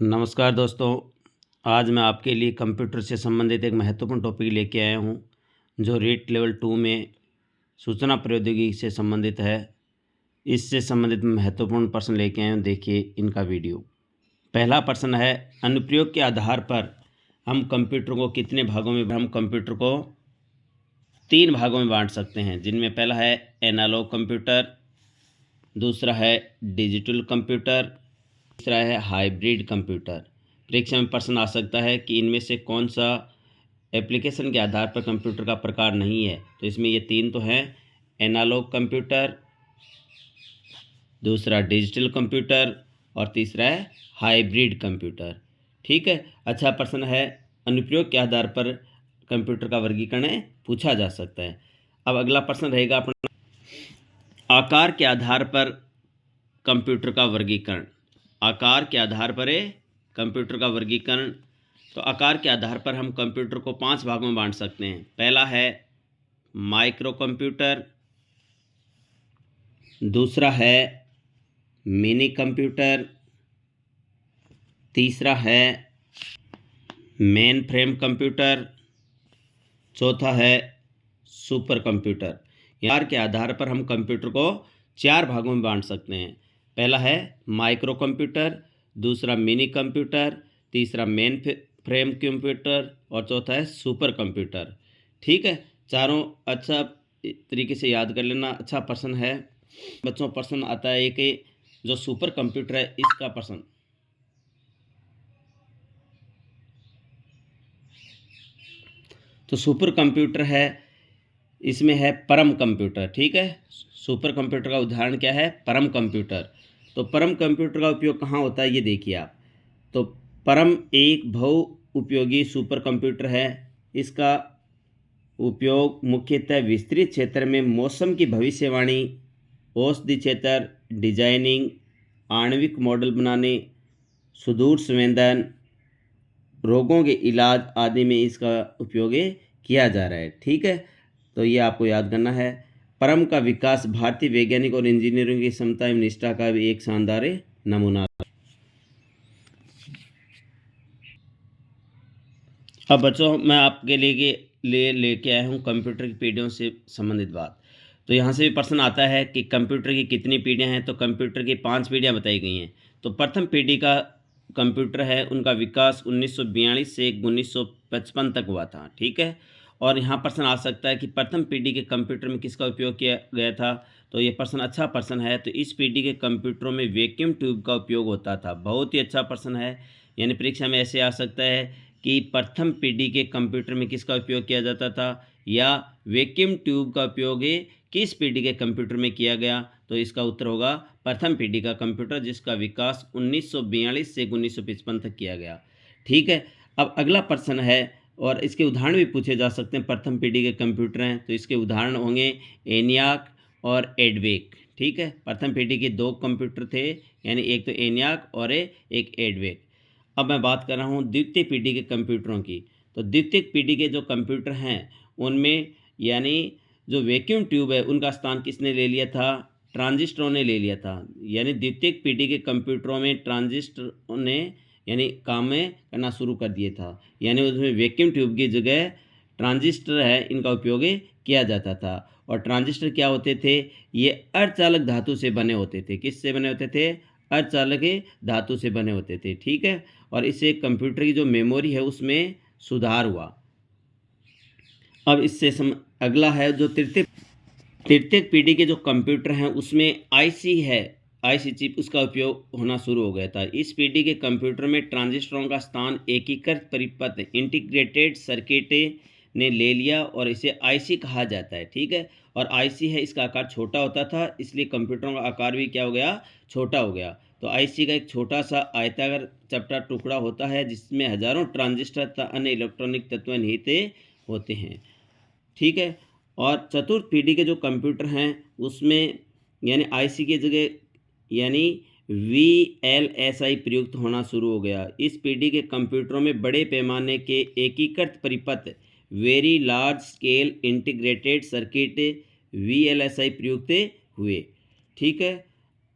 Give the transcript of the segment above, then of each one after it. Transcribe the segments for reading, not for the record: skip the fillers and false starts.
नमस्कार दोस्तों, आज मैं आपके लिए कंप्यूटर से संबंधित एक महत्वपूर्ण टॉपिक लेके आया हूँ, जो रीट लेवल 2 में सूचना प्रौद्योगिकी से संबंधित है। इससे संबंधित महत्वपूर्ण प्रश्न लेके आया हूँ, देखिए इनका वीडियो। पहला प्रश्न है, अनुप्रयोग के आधार पर हम कंप्यूटर को कितने भागों में हम कंप्यूटर को 3 भागों में बांट सकते हैं, जिनमें पहला है एनालॉग कंप्यूटर, दूसरा है डिजिटल कंप्यूटर, तीसरा है हाइब्रिड कंप्यूटर। परीक्षा में प्रश्न आ सकता है कि इनमें से कौन सा एप्लीकेशन के आधार पर कंप्यूटर का प्रकार नहीं है। तो इसमें ये 3 तो हैं, एनालॉग कंप्यूटर, दूसरा डिजिटल कंप्यूटर और तीसरा है हाइब्रिड कंप्यूटर। ठीक है, अच्छा प्रश्न है, अनुप्रयोग के आधार पर कंप्यूटर का वर्गीकरण पूछा जा सकता है। अब अगला प्रश्न रहेगा अपना, आकार के आधार पर कंप्यूटर का वर्गीकरण। आकार के आधार पर कंप्यूटर का वर्गीकरण। तो आकार के आधार पर हम कंप्यूटर को 5 भागों में बांट सकते हैं। पहला है माइक्रो कंप्यूटर, दूसरा है मिनी कंप्यूटर, तीसरा है मेन फ्रेम कंप्यूटर, चौथा है सुपर कंप्यूटर। आकार के आधार पर हम कंप्यूटर को 4 भागों में बांट सकते हैं। पहला है माइक्रो कंप्यूटर, दूसरा मिनी कंप्यूटर, तीसरा मेन फ्रेम कंप्यूटर और चौथा है सुपर कंप्यूटर। ठीक है, चारों अच्छा तरीके से याद कर लेना। अच्छा प्रश्न है बच्चों, प्रश्न आता है कि जो सुपर कंप्यूटर है इसका प्रश्न, तो सुपर कंप्यूटर है, इसमें है परम कंप्यूटर। ठीक है, सुपर कंप्यूटर का उदाहरण क्या है? परम कंप्यूटर। तो परम कंप्यूटर का उपयोग कहाँ होता है, ये देखिए आप। तो परम एक बहु उपयोगी सुपर कंप्यूटर है। इसका उपयोग मुख्यतः विस्तृत क्षेत्र में मौसम की भविष्यवाणी, औषधि क्षेत्र, डिजाइनिंग, आणविक मॉडल बनाने, सुदूर संवेदन, रोगों के इलाज आदि में इसका उपयोग किया जा रहा है। ठीक है, तो ये आपको याद करना है। परम का विकास भारतीय वैज्ञानिक और इंजीनियरों की क्षमता एवं निष्ठा का भी एक शानदार नमूना। अब बच्चों, मैं आपके लिए लेके आया हूँ कंप्यूटर की पीढ़ियों से संबंधित बात। तो यहाँ से भी प्रश्न आता है कि कंप्यूटर की कितनी पीढ़ियाँ हैं। तो कंप्यूटर की 5 पीढ़ियाँ बताई गई हैं। तो प्रथम पीढ़ी का कंप्यूटर है, उनका विकास 1942 से 1955 तक हुआ था। ठीक है, और यहाँ प्रश्न आ सकता है कि प्रथम पीढ़ी के कंप्यूटर में किसका उपयोग किया गया था। तो ये प्रश्न अच्छा प्रश्न है। तो इस पीढ़ी के कंप्यूटरों में वैक्यूम ट्यूब का उपयोग होता था। बहुत ही अच्छा प्रश्न है, यानी परीक्षा में ऐसे आ सकता है कि प्रथम पीढ़ी के कंप्यूटर में किसका उपयोग किया जाता था, या वैक्यूम ट्यूब का उपयोग किस पीढ़ी के कंप्यूटर में किया गया। तो इसका उत्तर होगा प्रथम पीढ़ी का कंप्यूटर, जिसका विकास 1942 से 1955 तक किया गया। ठीक है, अब अगला प्रश्न है, और इसके उदाहरण भी पूछे जा सकते हैं। प्रथम पीढ़ी के कंप्यूटर हैं तो इसके उदाहरण होंगे एनियाक और एडवेक। ठीक है, प्रथम पीढ़ी के 2 कंप्यूटर थे, यानी एक तो एनियाक और एक एडवेक। अब मैं बात कर रहा हूँ द्वितीय पीढ़ी के कंप्यूटरों की। तो द्वितीय पीढ़ी के जो कंप्यूटर हैं उनमें, यानी जो वैक्यूम ट्यूब है उनका स्थान किसने ले लिया था? ट्रांजिस्टरों ने ले लिया था। यानी द्वितीय पीढ़ी के कंप्यूटरों में ट्रांजिस्टर ने यानी काम में करना शुरू कर दिया था। यानी उसमें वैक्यूम ट्यूब की जगह ट्रांजिस्टर है, इनका उपयोग किया जाता था। और ट्रांजिस्टर क्या होते थे? ये अर्धचालक धातु से बने होते थे। किससे बने होते थे? अर्धचालक धातु से बने होते थे। ठीक है, और इससे कंप्यूटर की जो मेमोरी है उसमें सुधार हुआ। अब इससे अगला है जो तृतीय पीढ़ी के जो कंप्यूटर हैं उसमें आईसी है, आईसी चिप, उसका उपयोग होना शुरू हो गया था। इस पीढ़ी के कंप्यूटर में ट्रांजिस्टरों का स्थान एकीकृत परिपथ इंटीग्रेटेड सर्किट ने ले लिया और इसे आईसी कहा जाता है। ठीक है, और आईसी है, इसका आकार छोटा होता था, इसलिए कंप्यूटरों का आकार भी क्या हो गया? छोटा हो गया। तो आईसी का एक छोटा सा आयताकार चपटा टुकड़ा होता है जिसमें हजारों ट्रांजिस्टर तथा अन्य इलेक्ट्रॉनिक तत्व निहित होते हैं। ठीक है, और चतुर्थ पीढ़ी के जो कंप्यूटर हैं उसमें यानी आईसी की जगह यानी वीएलएसआई प्रयुक्त होना शुरू हो गया। इस पीढ़ी के कंप्यूटरों में बड़े पैमाने के एकीकृत परिपथ very large scale integrated circuit VLSI प्रयुक्त हुए। ठीक है,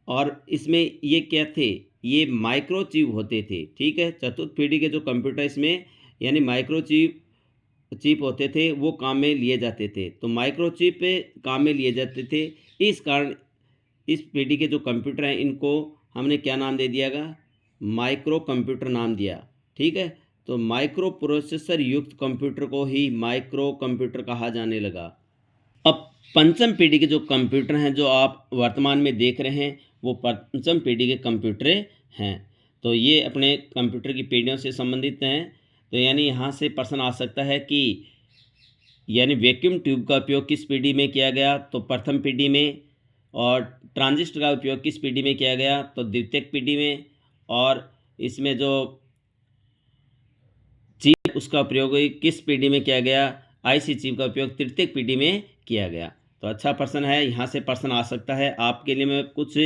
और इसमें ये क्या थे? ये माइक्रोचिप होते थे, ठीक है। चतुर्थ पीढ़ी के जो कंप्यूटर इसमें यानी चिप होते थे, वो काम में लिए जाते थे। तो माइक्रोचिप काम में लिए जाते थे, इस कारण इस पीढ़ी के जो कंप्यूटर हैं इनको हमने क्या नाम दे दियागा, माइक्रो कंप्यूटर नाम दिया, ठीक है। तो माइक्रो प्रोसेसर युक्त कंप्यूटर को ही माइक्रो कंप्यूटर कहा जाने लगा। अब पंचम पीढ़ी के जो कंप्यूटर हैं जो आप वर्तमान में देख रहे हैं, वो पंचम पीढ़ी के कंप्यूटर हैं। तो ये अपने कंप्यूटर की पीढ़ियों से संबंधित हैं। तो यानी यहाँ से प्रश्न आ सकता है कि यानी वैक्यूम ट्यूब का उपयोग किस पीढ़ी में किया गया, तो प्रथम पीढ़ी में। और ट्रांजिस्टर का उपयोग किस पीढ़ी में किया गया, तो द्वितीयक पीढ़ी में। और इसमें जो चिप उसका प्रयोग किस पीढ़ी में किया गया, आईसी चिप का उपयोग तृतीयक पीढ़ी में किया गया। तो अच्छा प्रश्न है, यहाँ से प्रश्न आ सकता है। आपके लिए मैं कुछ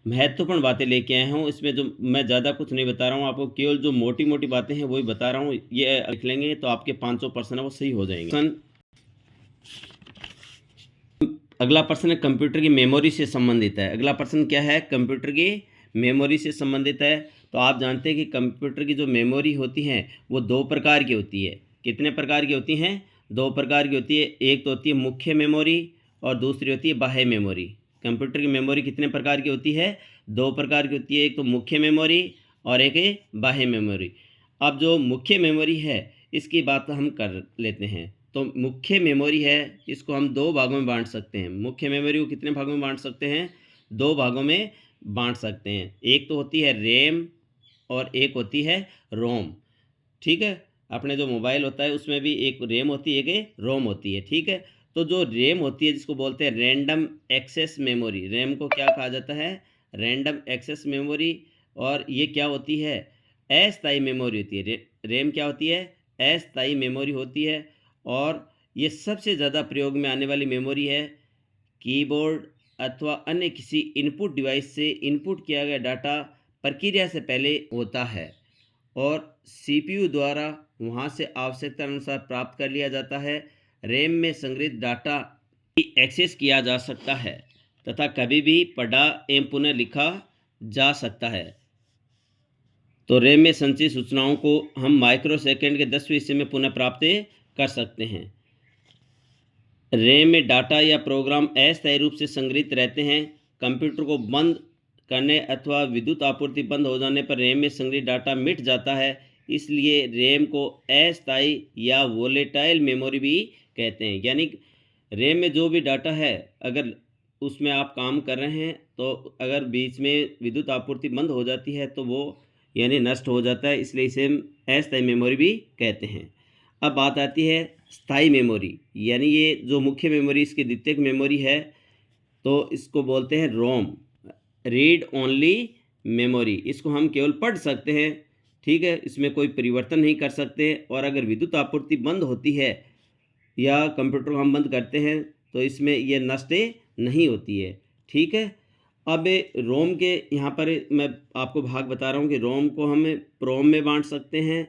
महत्वपूर्ण बातें लेके आया हूँ, इसमें जो मैं ज़्यादा कुछ नहीं बता रहा हूँ आपको, केवल जो मोटी मोटी बातें हैं वही बता रहा हूँ। ये लिख लेंगे तो आपके 500 प्रश्न है वो सही हो जाएंगे। अगला प्रश्न है कंप्यूटर की मेमोरी से संबंधित है। अगला प्रश्न क्या है, कंप्यूटर की मेमोरी से संबंधित है। तो आप जानते हैं कि कंप्यूटर की जो मेमोरी होती है वो दो प्रकार की होती है। कितने प्रकार की होती हैं, दो प्रकार की होती है। एक तो होती है मुख्य मेमोरी और दूसरी होती है बाह्य मेमोरी। कंप्यूटर की मेमोरी कितने प्रकार की होती है, दो प्रकार की होती है। एक तो मुख्य मेमोरी और एक है बाह्य मेमोरी। अब जो मुख्य मेमोरी है इसकी बात हम कर लेते हैं। तो मुख्य मेमोरी है, इसको हम दो भागों में बांट सकते हैं। मुख्य मेमोरी को कितने भागों में बांट सकते हैं, दो भागों में बांट सकते हैं। एक तो होती है रैम और एक होती है रोम, ठीक है। अपने जो मोबाइल होता है उसमें भी एक रैम होती है, एक रोम होती है, ठीक है। तो जो रैम होती है जिसको बोलते हैं रैंडम एक्सेस मेमोरी, रैम को क्या कहा जाता है, रैंडम एक्सेस मेमोरी। और ये क्या होती है, अस्थायी मेमोरी होती है। रैम क्या होती है, अस्थायी मेमोरी होती है। और ये सबसे ज़्यादा प्रयोग में आने वाली मेमोरी है। कीबोर्ड अथवा अन्य किसी इनपुट डिवाइस से इनपुट किया गया डाटा प्रक्रिया से पहले होता है और सीपीयू द्वारा वहां से आवश्यकता अनुसार प्राप्त कर लिया जाता है। रैम में संग्रहित डाटा की एक्सेस किया जा सकता है तथा कभी भी पढ़ा एवं पुनः लिखा जा सकता है। तो रैम में संचित सूचनाओं को हम माइक्रो सेकेंड के 10वें हिस्से में पुनः प्राप्त कर सकते हैं। रैम में डाटा या प्रोग्राम अस्थायी रूप से संग्रहित रहते हैं। कंप्यूटर को बंद करने अथवा विद्युत आपूर्ति बंद हो जाने पर रैम में संग्रहित डाटा मिट जाता है, इसलिए रैम को अस्थायी या वोलेटाइल मेमोरी भी कहते हैं। यानी रैम में जो भी डाटा है अगर उसमें आप काम कर रहे हैं तो अगर बीच में विद्युत आपूर्ति बंद हो जाती है तो वो यानी नष्ट हो जाता है, इसलिए इसे अस्थायी मेमोरी भी कहते हैं। अब बात आती है स्थायी मेमोरी, यानी ये जो मुख्य मेमोरी इसकी द्वितीयक मेमोरी है तो इसको बोलते हैं रोम, रीड ओनली मेमोरी। इसको हम केवल पढ़ सकते हैं, ठीक है, इसमें कोई परिवर्तन नहीं कर सकते। और अगर विद्युत आपूर्ति बंद होती है या कंप्यूटर को हम बंद करते हैं तो इसमें ये नष्ट नहीं होती है, ठीक है। अब रोम के यहाँ पर मैं आपको भाग बता रहा हूँ कि रोम को हम प्रोम में बांट सकते हैं।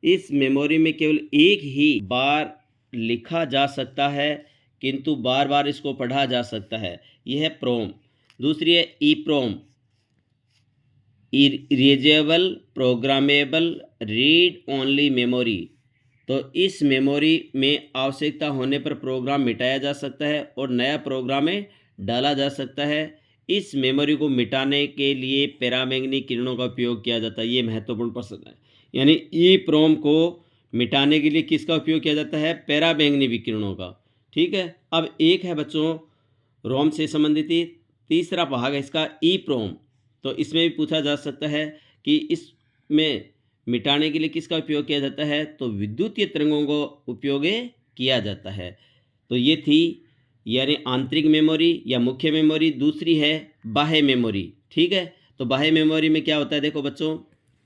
इस मेमोरी में केवल एक ही बार लिखा जा सकता है किंतु बार बार इसको पढ़ा जा सकता है, यह है प्रोम। दूसरी है EPROM, erasable programmable read only memory. तो इस मेमोरी में आवश्यकता होने पर प्रोग्राम मिटाया जा सकता है और नया प्रोग्राम में डाला जा सकता है। इस मेमोरी को मिटाने के लिए पैरामैग्नेटिक किरणों का उपयोग किया जाता है। ये महत्वपूर्ण प्रश्न है, यानी ईप्रोम को मिटाने के लिए किसका उपयोग किया जाता है, पैरामैग्नेटिक विकिरणों का, ठीक है। अब एक है बच्चों रोम से संबंधित तीसरा भाग है इसका ईप्रोम। तो इसमें भी पूछा जा सकता है कि इसमें मिटाने के लिए किसका उपयोग किया जाता है, तो विद्युतीय तरंगों को उपयोग किया जाता है। तो ये थी यानी आंतरिक मेमोरी या मुख्य मेमोरी। दूसरी है बाह्य मेमोरी, ठीक है। तो बाह्य मेमोरी में क्या होता है, देखो बच्चों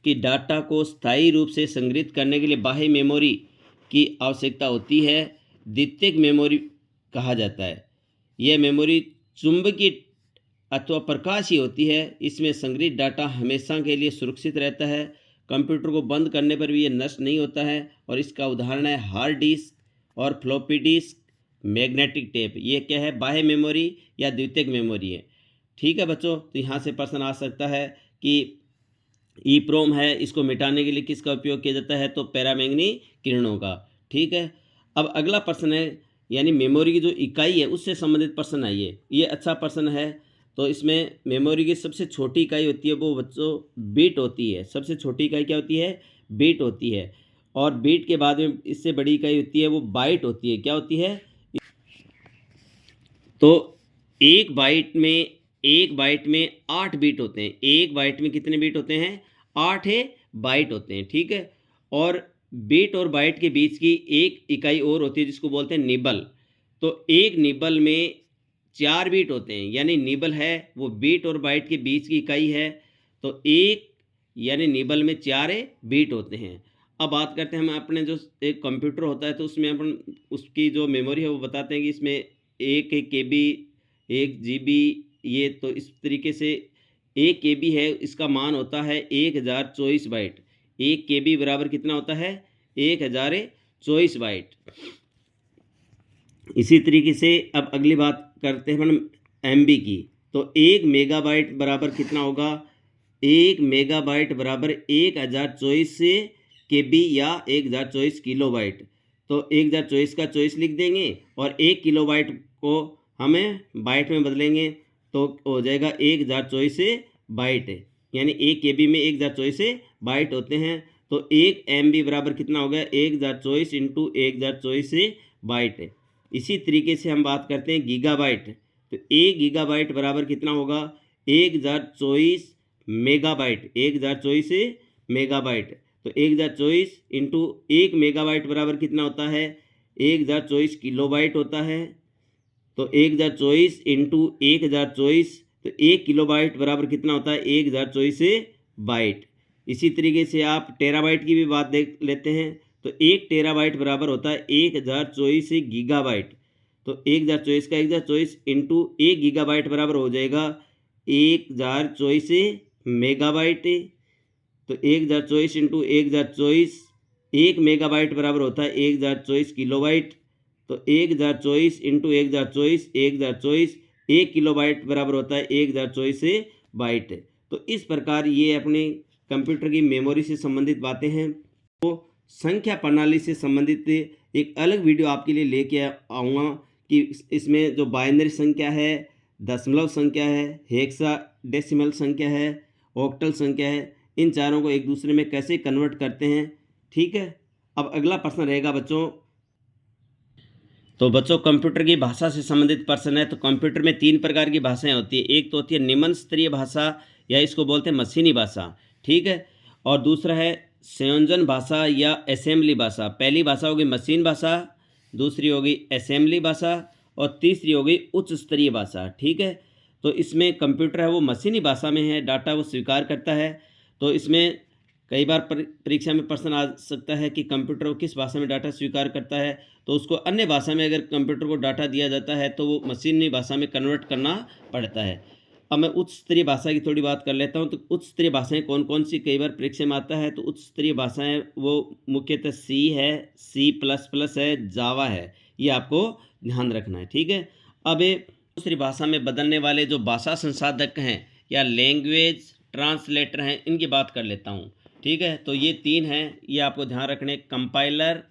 कि डाटा को स्थायी रूप से संग्रहित करने के लिए बाह्य मेमोरी की आवश्यकता होती है, द्वितीयक मेमोरी कहा जाता है। यह मेमोरी चुंबकीय अथवा प्रकाशीय होती है। इसमें संग्रहित डाटा हमेशा के लिए सुरक्षित रहता है, कंप्यूटर को बंद करने पर भी ये नष्ट नहीं होता है। और इसका उदाहरण है हार्ड डिस्क और फ्लॉपी डिस्क, मैग्नेटिक टेप। ये क्या है, बाह्य मेमोरी या द्वितीयक मेमोरी है, ठीक है बच्चों। तो यहाँ से प्रश्न आ सकता है कि ईप्रोम है, इसको मिटाने के लिए किसका उपयोग किया जाता है? तो पैरामैंगनी किरणों का। ठीक है। अब अगला प्रश्न है, यानी मेमोरी की जो इकाई है उससे संबंधित प्रश्न आइए। ये अच्छा प्रश्न है। तो इसमें मेमोरी की सबसे छोटी इकाई होती है वो बच्चों बिट होती है। सबसे छोटी इकाई क्या होती है? बिट होती है। और बिट के बाद में इससे बड़ी इकाई होती है वो बाइट होती है। क्या होती है? तो एक बाइट में 8 बिट होते हैं। एक बाइट में कितने बिट होते हैं? 8 बाइट होते हैं। ठीक है। और बिट और बाइट के बीच की एक इकाई और होती है जिसको बोलते हैं निबल। तो एक निबल में 4 बिट होते हैं, यानी निबल है वो बिट और बाइट के बीच की इकाई है। तो एक यानी निबल में 4 बिट होते हैं। अब बात करते हैं हम अपने जो एक कंप्यूटर होता है तो उसमें अपन उसकी जो मेमोरी है वो बताते हैं कि इसमें 1 KB, 1 GB, ये तो इस तरीके से 1 KB है, इसका मान होता है 1024 बाइट। 1 KB बराबर कितना होता है? 1024 बाइट। इसी तरीके से अब अगली बात करते हैं हम MB की। तो 1 मेगाबाइट बराबर कितना होगा? 1 मेगाबाइट बराबर 1024 KB या 1024 किलोबाइट। तो 1024 का 24 लिख देंगे और 1 किलोबाइट को हमें बाइट में बदलेंगे तो हो जाएगा 1024 बाइट। यानी 1 KB में 1024 बाइट होते हैं। तो 1 MB बराबर कितना हो गया? 1024 इंटू 1024 बाइट। इसी तरीके से हम बात करते हैं गीगाबाइट। तो 1 गीगाबाइट बराबर कितना होगा? 1024 मेगाबाइट। 1024 मेगाबाइट। तो 1024 इंटू 1 मेगाबाइट बराबर कितना होता है? 1024 किलोबाइट होता है। तो 1024 इंटू 1024, तो 1 किलोबाइट बराबर कितना होता है? 1024 बाइट। इसी तरीके से आप टेराबाइट की भी बात देख लेते हैं। तो 1 टेराबाइट बराबर होता है 1024 गीगाबाइट। तो 1024 का 1024 इंटू 1 गीगाबाइट बराबर हो जाएगा 1024 मेगाबाइट। तो 1024 इंटू 1024, 1 मेगाबाइट बराबर होता है 1024 किलोबाइट। तो 1024 इंटू 1024, 1024, 1 किलोबाइट बराबर होता है 1024 बाइट। तो इस प्रकार ये अपने कंप्यूटर की मेमोरी से संबंधित बातें हैं। तो संख्या प्रणाली से संबंधित एक अलग वीडियो आपके लिए लेके आऊँगा कि इसमें जो बाइनरी संख्या है, दशमलव संख्या है, हेक्साडेसिमल संख्या है, ऑक्टल संख्या है, इन चारों को एक दूसरे में कैसे कन्वर्ट करते हैं। ठीक है। अब अगला प्रश्न रहेगा बच्चों। तो बच्चों कंप्यूटर की भाषा से संबंधित प्रश्न है। तो कंप्यूटर में 3 प्रकार की भाषाएं होती है। एक तो होती है निम्न स्तरीय भाषा या इसको बोलते हैं मशीनी भाषा। ठीक है। और दूसरा है संयोजन भाषा या असेंबली भाषा। पहली भाषा होगी मशीन भाषा, दूसरी होगी असेंबली भाषा और तीसरी होगी उच्च स्तरीय भाषा। ठीक है। तो इसमें कंप्यूटर है वो मशीनी भाषा में है, डाटा वो स्वीकार करता है। तो इसमें कई बार परीक्षा में प्रश्न आ सकता है कि कंप्यूटर वो किस भाषा में डाटा स्वीकार करता है। तो उसको अन्य भाषा में अगर कंप्यूटर को डाटा दिया जाता है तो वो मशीनी भाषा में कन्वर्ट करना पड़ता है। अब मैं उच्च स्तरीय भाषा की थोड़ी बात कर लेता हूँ। तो उच्च स्तरीय भाषाएं कौन कौन सी कई बार परीक्षा में आता है। तो उच्च स्तरीय भाषाएं वो मुख्यतः C है, C++ है, जावा है। ये आपको ध्यान रखना है। ठीक है। अब दूसरी भाषा में बदलने वाले जो भाषा संसाधक हैं या लैंग्वेज ट्रांसलेटर हैं, इनकी बात कर लेता हूँ। ठीक है। तो ये 3 हैं, ये आपको ध्यान रखने। कंपाइलर,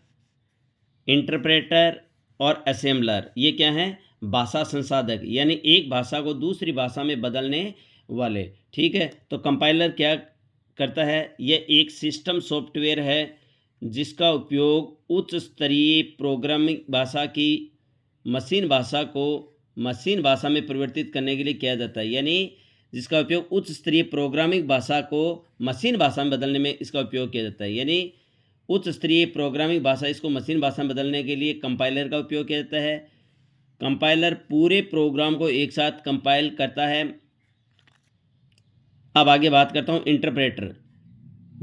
इंटरप्रेटर और असेंबलर, ये क्या है? भाषा संसाधक, यानी एक भाषा को दूसरी भाषा में बदलने वाले। ठीक है। तो कंपाइलर क्या करता है? यह एक सिस्टम सॉफ्टवेयर है जिसका उपयोग उच्च स्तरीय प्रोग्रामिंग भाषा की मशीन भाषा को मशीन भाषा में परिवर्तित करने के लिए किया जाता है। यानी जिसका उपयोग उच्च स्तरीय प्रोग्रामिंग भाषा को मशीन भाषा में बदलने में इसका उपयोग किया जाता है। यानी उच्च स्तरीय प्रोग्रामिंग भाषा इसको मशीन भाषा में बदलने के लिए कंपाइलर का उपयोग किया जाता है। कंपाइलर पूरे प्रोग्राम को एक साथ कंपाइल करता है। अब आगे बात करता हूँ इंटरप्रेटर।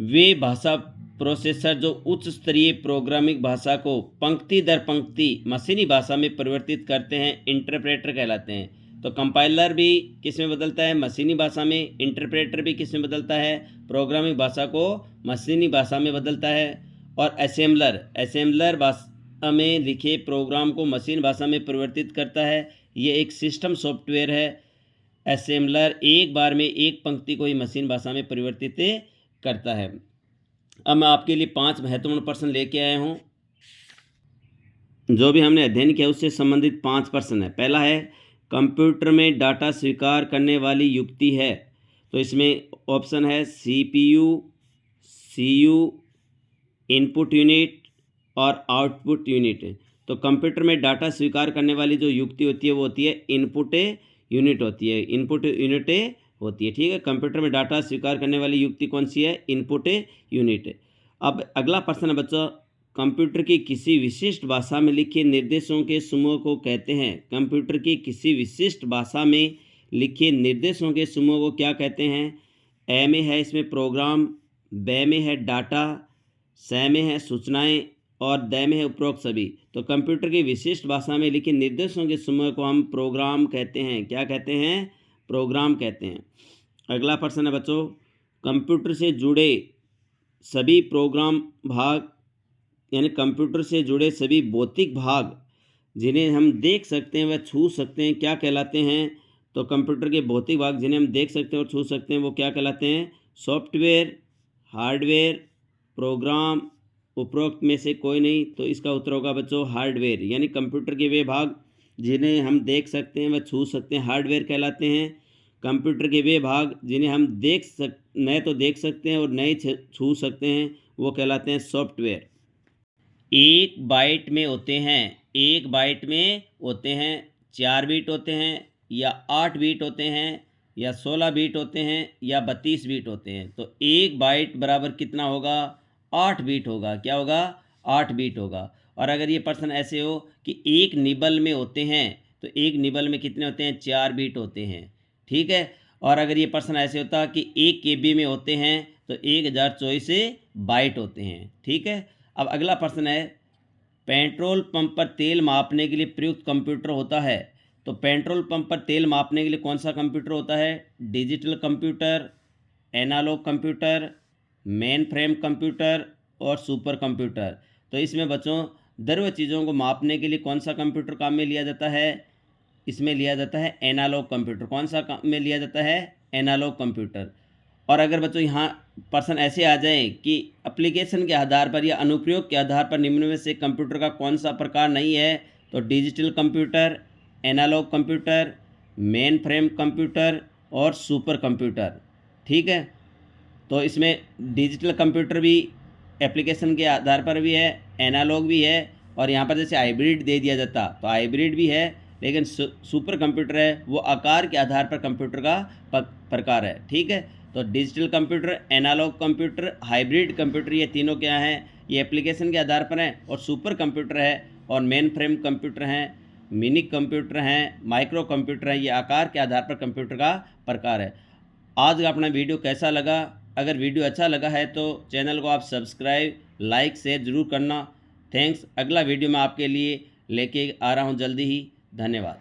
वे भाषा प्रोसेसर जो उच्च स्तरीय प्रोग्रामिंग भाषा को पंक्ति दर पंक्ति मशीनी भाषा में परिवर्तित करते हैं, इंटरप्रेटर कहलाते हैं। तो कंपाइलर भी किस में बदलता है? मशीनी भाषा में। इंटरप्रेटर भी किस में बदलता है? प्रोग्रामिंग भाषा को मशीनी भाषा में बदलता है। और असेंबलर भाषा में लिखे प्रोग्राम को मशीन भाषा में परिवर्तित करता है। ये एक सिस्टम सॉफ्टवेयर है। असेंबलर एक बार में एक पंक्ति को ही मशीन भाषा में परिवर्तित करता है। अब मैं आपके लिए 5 महत्वपूर्ण प्रश्न लेके आया हूँ। जो भी हमने अध्ययन किया उससे संबंधित 5 प्रश्न है। पहला है, कंप्यूटर में डाटा स्वीकार करने वाली युक्ति है। तो इसमें ऑप्शन है CPU, CU, इनपुट यूनिट और आउटपुट यूनिट। तो कंप्यूटर में डाटा स्वीकार करने वाली जो युक्ति होती है वो होती है इनपुट यूनिट होती है, इनपुट यूनिट होती है। ठीक है, कंप्यूटर में डाटा स्वीकार करने वाली युक्ति कौन सी है? Input unit. अब अगला प्रश्न है बच्चों, कंप्यूटर की किसी विशिष्ट भाषा में लिखे निर्देशों के समूह को कहते हैं। कंप्यूटर की किसी विशिष्ट भाषा में लिखे निर्देशों के समूह को क्या कहते हैं? ए में है इसमें प्रोग्राम, बे में है डाटा, से में है सूचनाएं और द में है उपरोक्त सभी। तो कंप्यूटर की विशिष्ट भाषा में लिखे निर्देशों के समूह को हम प्रोग्राम कहते हैं। क्या कहते हैं? प्रोग्राम कहते हैं। अगला प्रश्न है बच्चों, कंप्यूटर से जुड़े सभी प्रोग्राम भाग यानी कंप्यूटर से जुड़े सभी भौतिक भाग जिन्हें हम देख सकते हैं व छू सकते हैं क्या कहलाते हैं? तो कंप्यूटर के भौतिक भाग जिन्हें हम देख सकते हैं और छू सकते हैं वो क्या कहलाते हैं? सॉफ्टवेयर, हार्डवेयर, प्रोग्राम, उपरोक्त में से कोई नहीं। तो इसका उत्तर होगा बच्चों हार्डवेयर। यानी कंप्यूटर के वे भाग जिन्हें हम देख सकते हैं व छू सकते हैं हार्डवेयर कहलाते हैं। कंप्यूटर के वे भाग जिन्हें हम नए तो देख सकते हैं और नए छू सकते हैं वो कहलाते हैं सॉफ्टवेयर। 1 बाइट में होते हैं, 1 बाइट में होते हैं 4 बीट होते हैं या 8 बीट होते हैं या 16 बीट होते हैं या 32 बीट होते हैं। तो 1 बाइट बराबर कितना होगा? 8 बीट होगा। क्या होगा? 8 बीट होगा। और अगर ये प्रश्न ऐसे हो कि 1 निबल में होते हैं तो 1 निबल में कितने होते हैं? 4 बीट होते हैं। ठीक है। और अगर ये प्रश्न ऐसे होता कि 1 KB में होते हैं तो 1024 बाइट होते हैं। ठीक है। अब अगला प्रश्न है, पेट्रोल पंप पर तेल मापने के लिए प्रयुक्त कंप्यूटर होता है। तो पेट्रोल पंप पर तेल मापने के लिए कौन सा कंप्यूटर होता है? Digital computer, analogue computer, mainframe computer और सुपर कंप्यूटर। तो इसमें बच्चों द्रव्य चीज़ों को मापने के लिए कौन सा कंप्यूटर काम में लिया जाता है? इसमें लिया जाता है एनालॉग कंप्यूटर। कौन सा काम में लिया जाता है? Analogue computer. और अगर बच्चों यहाँ प्रश्न ऐसे आ जाए कि एप्लीकेशन के आधार पर या अनुप्रयोग के आधार पर निम्न में से कंप्यूटर का कौन सा प्रकार नहीं है? तो digital computer, analogue computer, mainframe computer और सुपर कंप्यूटर। ठीक है। तो इसमें डिजिटल कंप्यूटर भी एप्लीकेशन के आधार पर भी है, एनालॉग भी है और यहाँ पर जैसे हाइब्रिड दे दिया जाता तो हाइब्रिड भी है, लेकिन सुपर कंप्यूटर है वो आकार के आधार पर कंप्यूटर का प्रकार है। ठीक है। तो digital computer, analogue computer, hybrid computer ये तीनों क्या हैं? ये एप्लीकेशन के आधार पर हैं। और सुपर कंप्यूटर है और मेन फ्रेम कंप्यूटर हैं, मिनी कंप्यूटर हैं, माइक्रो कंप्यूटर हैं, ये आकार के आधार पर कंप्यूटर का प्रकार है। आज का अपना वीडियो कैसा लगा? अगर वीडियो अच्छा लगा है तो चैनल को आप सब्सक्राइब, लाइक, शेयर ज़रूर करना। थैंक्स। अगला वीडियो मैं आपके लिए लेके आ रहा हूँ जल्दी ही। धन्यवाद।